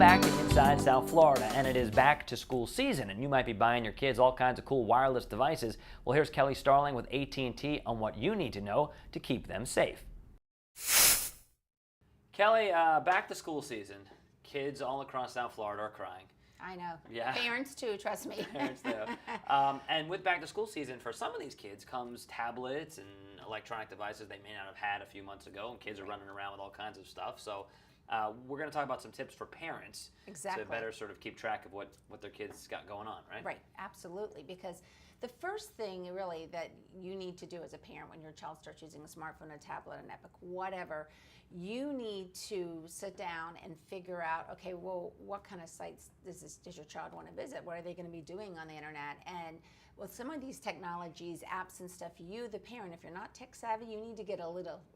back to Inside South Florida, and it is back to school season, and you might be buying your kids all kinds of cool wireless devices. Well, here's Kelly Starling with AT&T on what you need to know to keep them safe. Kelly, back to school season. Kids all across South Florida are crying. I know. Yeah. Parents too, trust me. Parents do. And with back to school season, for some of these kids comes tablets and electronic devices they may not have had a few months ago, and kids are running around with all kinds of stuff. So we're going to talk about some tips for parents to better sort of keep track of what their kids got going on, right? Right, absolutely. Because the first thing really that you need to do as a parent when your child starts using a smartphone, a tablet, an Epic, whatever, you need to sit down and figure out, okay, well, what kind of sites does your child want to visit? What are they going to be doing on the internet? And with some of these technologies, apps and stuff, you, the parent, if you're not tech savvy, you need to get a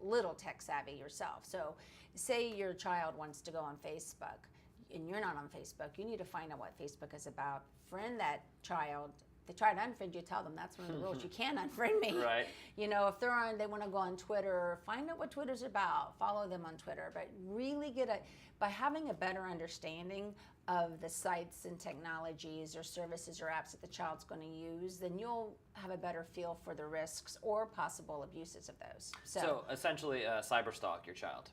little tech savvy yourself. So say your child wants to go on Facebook and you're not on Facebook, you need to find out what Facebook is about. Friend that child. They try to unfriend you, tell them that's one of the rules. You can't unfriend me. Right. You know, if they want to go on Twitter, find out what Twitter's about. Follow them on Twitter. But really by having a better understanding of the sites and technologies or services or apps that the child's going to use, then you'll have a better feel for the risks or possible abuses of those. So essentially, cyberstalk your child.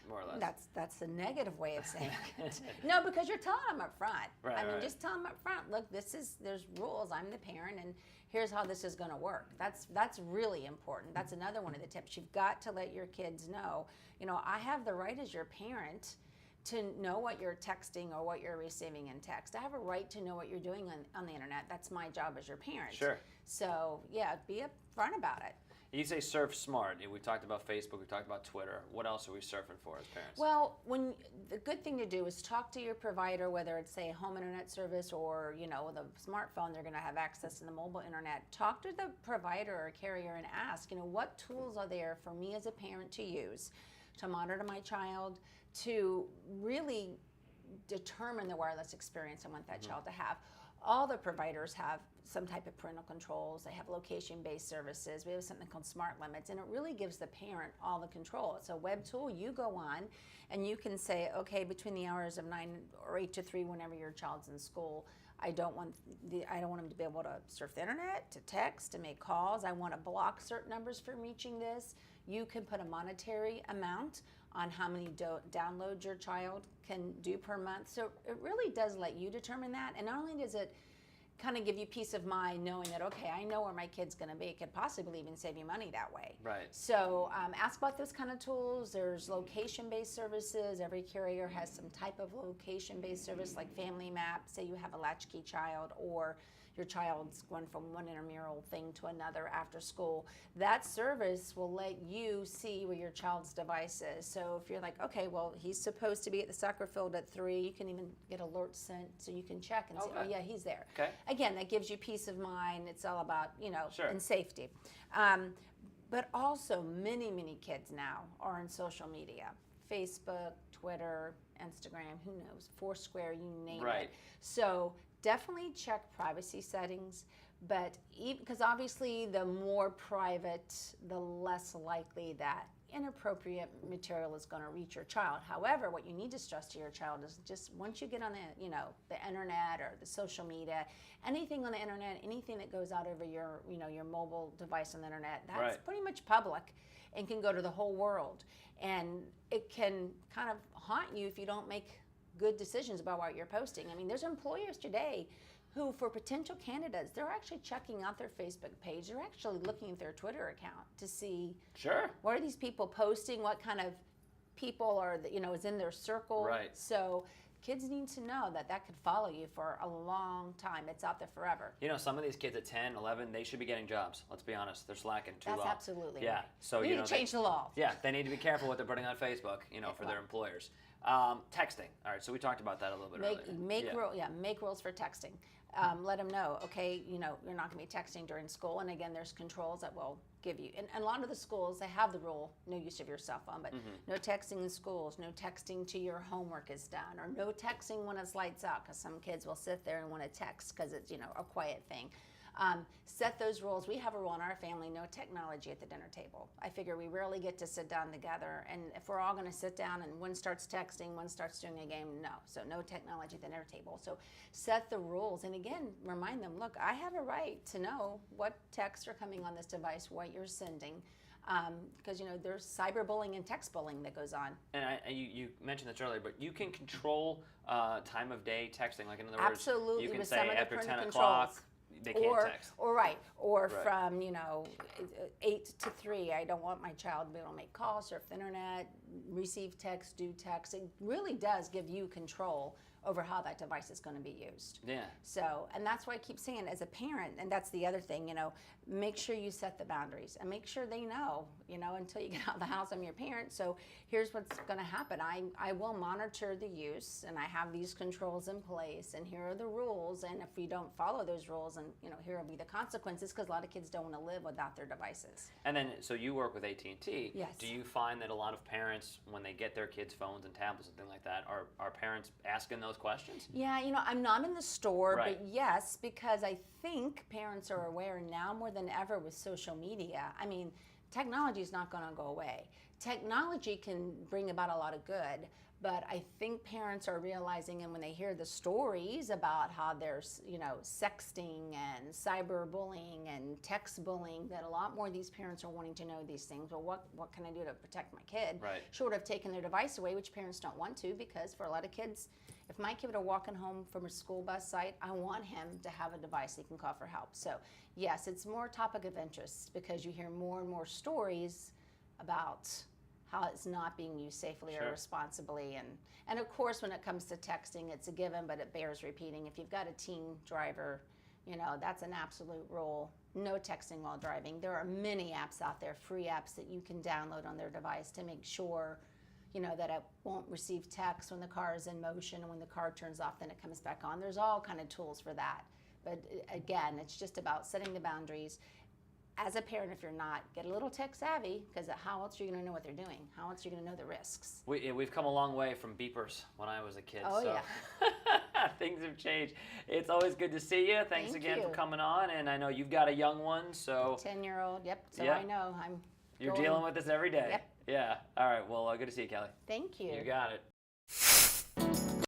More or less. That's the negative way of saying it. No, because you're telling them up front. Right, I mean, just tell them up front, look, there's rules. I'm the parent, and here's how this is going to work. That's really important. That's another one of the tips. You've got to let your kids know, you know, I have the right as your parent to know what you're texting or what you're receiving in text. I have a right to know what you're doing on the internet. That's my job as your parent. Sure. So, yeah, be upfront about it. You say surf smart. We talked about Facebook. We talked about Twitter. What else are we surfing for as parents? Well, the good thing to do is talk to your provider, whether it's say a home internet service or with a smartphone, they're going to have access to the mobile internet. Talk to the provider or carrier and ask, what tools are there for me as a parent to use to monitor my child, to really determine the wireless experience I want that child to have. All the providers have some type of parental controls. They have location-based services. We have something called smart limits, and it really gives the parent all the control. It's a web tool. You go on, and you can say, okay, between the hours of 9 or 8 to 3, whenever your child's in school, I don't want them to be able to surf the internet, to text, to make calls. I want to block certain numbers from reaching this. You can put a monetary amount on how many downloads your child can do per month. So it really does let you determine that. And not only does it kind of give you peace of mind knowing that, okay, I know where my kid's going to be. It could possibly even save you money that way. Right. So ask about those kind of tools. There's location-based services. Every carrier has some type of location-based service like Family Map. Say you have a latchkey child or your child's going from one intramural thing to another after school. That service will let you see where your child's device is. So if you're like, okay, well, he's supposed to be at the soccer field at 3, you can even get alerts sent so you can check and say, oh yeah, he's there. Okay. Again, that gives you peace of mind. It's all about, Sure. and safety. But also many kids now are on social media. Facebook, Twitter, Instagram, who knows, Foursquare, you name Right. it. So definitely check privacy settings, but because obviously the more private, the less likely that inappropriate material is going to reach your child. However, what you need to stress to your child is just once you get on the internet or the social media, anything on the internet, anything that goes out over your your mobile device on the internet, that's Right. pretty much public and can go to the whole world. And it can kind of haunt you if you don't make good decisions about what you're posting. I mean, there's employers today who, for potential candidates, they're actually checking out their Facebook page. They're actually looking at their Twitter account to see what are these people posting, what kind of people are, is in their circle. Right. So kids need to know that could follow you for a long time. It's out there forever. Some of these kids at 10, 11, they should be getting jobs. Let's be honest. They're slacking too long. That's absolutely right. So, we need to change the law. Yeah, they need to be careful what they're putting on Facebook, for their employers. Texting. All right, so we talked about that a little bit earlier. Make rules for texting. Let them know, okay, you're not going to be texting during school. And again, there's controls that will give you. And a lot of the schools, they have the rule, no use of your cell phone, but no texting in schools, no texting till your homework is done, or no texting when it's lights out, because some kids will sit there and want to text because it's, a quiet thing. Set those rules. We have a rule in our family: no technology at the dinner table. I figure we rarely get to sit down together, and if we're all going to sit down and one starts texting, one starts doing a game, no. So no technology at the dinner table. So set the rules, and again, remind them, look, I have a right to know what texts are coming on this device, what you're sending. Because there's cyberbullying and text bullying that goes on. And you mentioned this earlier, but you can control time of day texting. Like in other Absolutely, words, you can with say some of the after 10 parental o'clock controls. they can't text. Right. Right. From 8 to 3. I don't want my child to be able to make calls, surf the internet, receive text, do text. It really does give you control over how that device is going to be used. Yeah. So, and that's why I keep saying, as a parent, and that's the other thing, make sure you set the boundaries and make sure they know, until you get out of the house, I'm your parent. So here's what's going to happen. I will monitor the use, and I have these controls in place, and here are the rules. And if we don't follow those rules, and here will be the consequences, because a lot of kids don't want to live without their devices. And then, so you work with AT&T. Yes. Do you find that a lot of parents, when they get their kids' phones and tablets and things like that, are parents asking those questions? Yeah, I'm not in the store, Right. but yes, because I think parents are aware now more than ever with social media. I mean, technology is not going to go away. Technology can bring about a lot of good, but I think parents are realizing, and when they hear the stories about how there's, sexting and cyberbullying and text bullying, that a lot more of these parents are wanting to know these things. Well, what can I do to protect my kid? Right. Short of taking their device away, which parents don't want to, because for a lot of kids, if my kid are walking home from a school bus site, I want him to have a device he can call for help. So yes, it's more topic of interest, because you hear more and more stories about how it's not being used safely Sure. or responsibly. And of course, when it comes to texting, it's a given, but it bears repeating. If you've got a teen driver, that's an absolute rule. No texting while driving. There are many apps out there, free apps that you can download on their device to make sure that it won't receive text when the car is in motion, and when the car turns off, then it comes back on. There's all kind of tools for that. But again, it's just about setting the boundaries. As a parent, if you're not, get a little tech savvy, because how else are you going to know what they're doing? How else are you going to know the risks? We've come a long way from beepers when I was a kid. Oh, so. yeah. Things have changed. It's always good to see you. Thanks Thank again you. for coming on. And I know you've got a young one, so 10-year-old, yep. So Yeah. I know you're dealing with this every day. Yep. Yeah. All right. Well, good to see you, Kelly. Thank you. You got it.